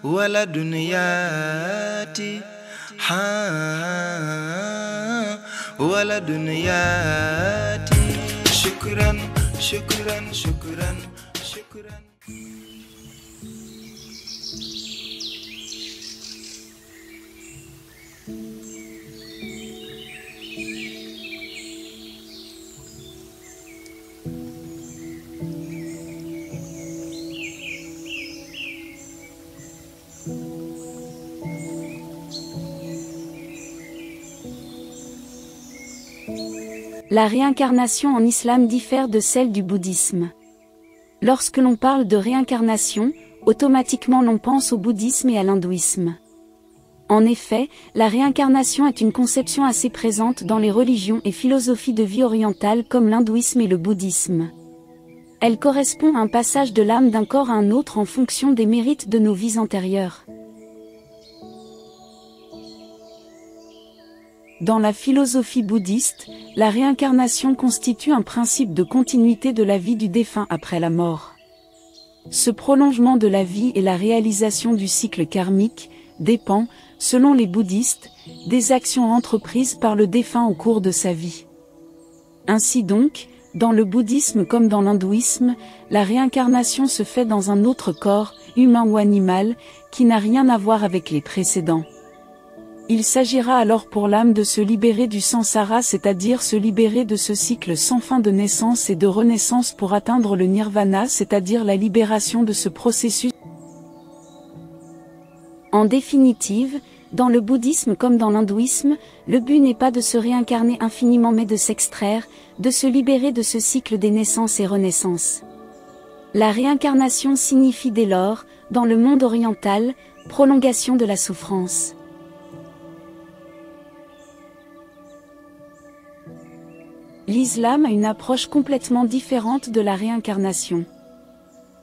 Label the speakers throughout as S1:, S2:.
S1: ولد ياتي ولد ياتي شكرا شكرا شكرا شكرا.
S2: La réincarnation en islam diffère de celle du bouddhisme. Lorsque l'on parle de réincarnation, automatiquement l'on pense au bouddhisme et à l'hindouisme. En effet, la réincarnation est une conception assez présente dans les religions et philosophies de vie orientales comme l'hindouisme et le bouddhisme. Elle correspond à un passage de l'âme d'un corps à un autre en fonction des mérites de nos vies antérieures. Dans la philosophie bouddhiste, la réincarnation constitue un principe de continuité de la vie du défunt après la mort. Ce prolongement de la vie et la réalisation du cycle karmique dépend, selon les bouddhistes, des actions entreprises par le défunt au cours de sa vie. Ainsi donc, dans le bouddhisme comme dans l'hindouisme, la réincarnation se fait dans un autre corps, humain ou animal, qui n'a rien à voir avec les précédents. Il s'agira alors pour l'âme de se libérer du samsara, c'est-à-dire se libérer de ce cycle sans fin de naissance et de renaissance pour atteindre le nirvana, c'est-à-dire la libération de ce processus. En définitive, dans le bouddhisme comme dans l'hindouisme, le but n'est pas de se réincarner infiniment mais de s'extraire, de se libérer de ce cycle des naissances et renaissances. La réincarnation signifie dès lors, dans le monde oriental, prolongation de la souffrance. L'islam a une approche complètement différente de la réincarnation.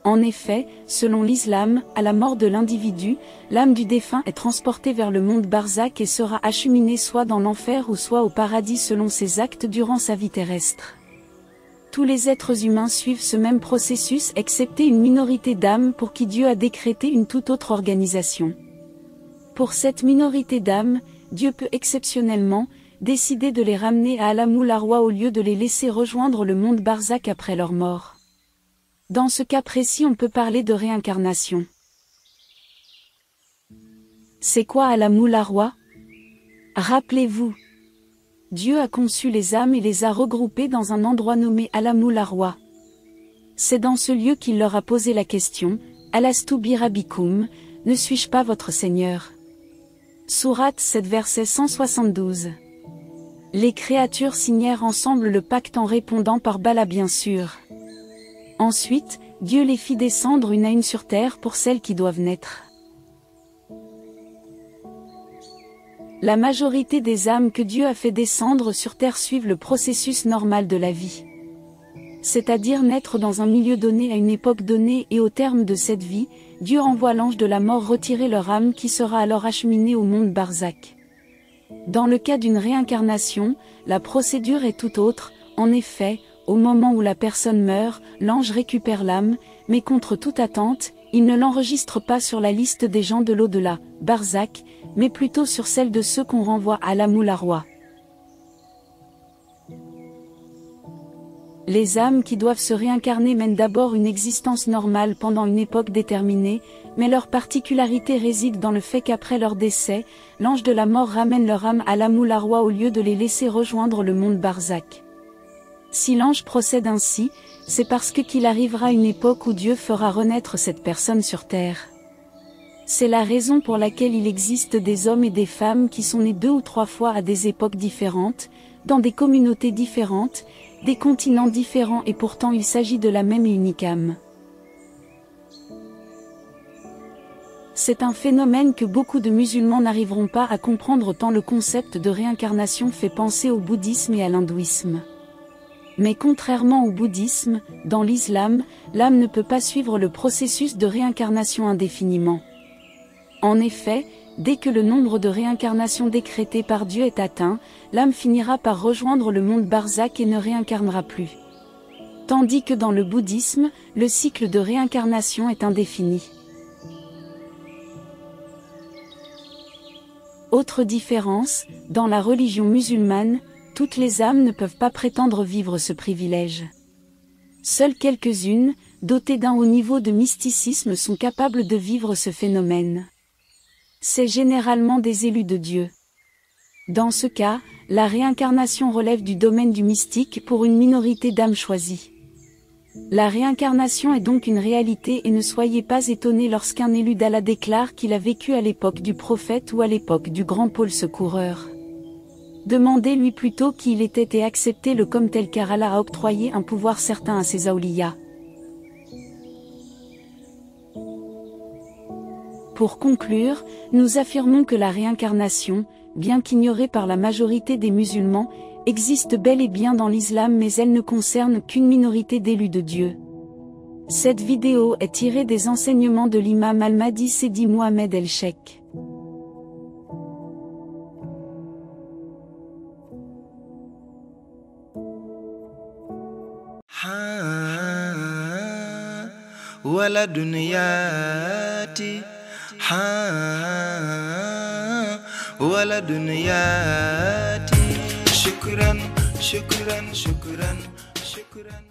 S2: En effet, selon l'islam, à la mort de l'individu, l'âme du défunt est transportée vers le monde barzakh et sera acheminée soit dans l'enfer ou soit au paradis selon ses actes durant sa vie terrestre. Tous les êtres humains suivent ce même processus excepté une minorité d'âmes pour qui Dieu a décrété une toute autre organisation. Pour cette minorité d'âmes, Dieu peut exceptionnellement décider de les ramener à Alamul Arwa au lieu de les laisser rejoindre le monde barzakh après leur mort. Dans ce cas précis, on peut parler de réincarnation. C'est quoi Alamul Arwa? Rappelez-vous, Dieu a conçu les âmes et les a regroupées dans un endroit nommé Alamul Arwa. C'est dans ce lieu qu'il leur a posé la question, Alastu bi Rabbikum, ne suis-je pas votre Seigneur? Sourate 7 verset 172. Les créatures signèrent ensemble le pacte en répondant par Bala bien sûr. Ensuite, Dieu les fit descendre une à une sur terre pour celles qui doivent naître. La majorité des âmes que Dieu a fait descendre sur terre suivent le processus normal de la vie. C'est-à-dire naître dans un milieu donné à une époque donnée et au terme de cette vie, Dieu envoie l'ange de la mort retirer leur âme qui sera alors acheminée au monde barzakh. Dans le cas d'une réincarnation, la procédure est tout autre, en effet, au moment où la personne meurt, l'ange récupère l'âme, mais contre toute attente, il ne l'enregistre pas sur la liste des gens de l'au-delà, barzakh, mais plutôt sur celle de ceux qu'on renvoie à Alamul Arwa. Les âmes qui doivent se réincarner mènent d'abord une existence normale pendant une époque déterminée, mais leur particularité réside dans le fait qu'après leur décès, l'ange de la mort ramène leur âme à Alamul Arwa au lieu de les laisser rejoindre le monde barzakh. Si l'ange procède ainsi, c'est parce qu'il arrivera une époque où Dieu fera renaître cette personne sur terre. C'est la raison pour laquelle il existe des hommes et des femmes qui sont nés 2 ou 3 fois à des époques différentes, dans des communautés différentes, des continents différents et pourtant il s'agit de la même et unique âme. C'est un phénomène que beaucoup de musulmans n'arriveront pas à comprendre tant le concept de réincarnation fait penser au bouddhisme et à l'hindouisme. Mais contrairement au bouddhisme, dans l'islam, l'âme ne peut pas suivre le processus de réincarnation indéfiniment. En effet, dès que le nombre de réincarnations décrétées par Dieu est atteint, l'âme finira par rejoindre le monde barzakh et ne réincarnera plus. tandis que dans le bouddhisme, le cycle de réincarnation est indéfini. Autre différence, dans la religion musulmane, toutes les âmes ne peuvent pas prétendre vivre ce privilège. Seules quelques-unes, dotées d'un haut niveau de mysticisme, sont capables de vivre ce phénomène. C'est généralement des élus de Dieu. Dans ce cas, la réincarnation relève du domaine du mystique pour une minorité d'âmes choisies. La réincarnation est donc une réalité et ne soyez pas étonnés lorsqu'un élu d'Allah déclare qu'il a vécu à l'époque du prophète ou à l'époque du grand pôle secoureur. Demandez-lui plutôt qui il était et acceptez-le comme tel car Allah a octroyé un pouvoir certain à ses awliya. Pour conclure, nous affirmons que la réincarnation, bien qu'ignorée par la majorité des musulmans, existe bel et bien dans l'islam mais elle ne concerne qu'une minorité d'élus de Dieu. Cette vidéo est tirée des enseignements de l'imam al-Mahdi Sidi Mohamed el-Sheikh.
S1: ولد ياتي ولد ياتي شكرا شكرا شكرا شكرا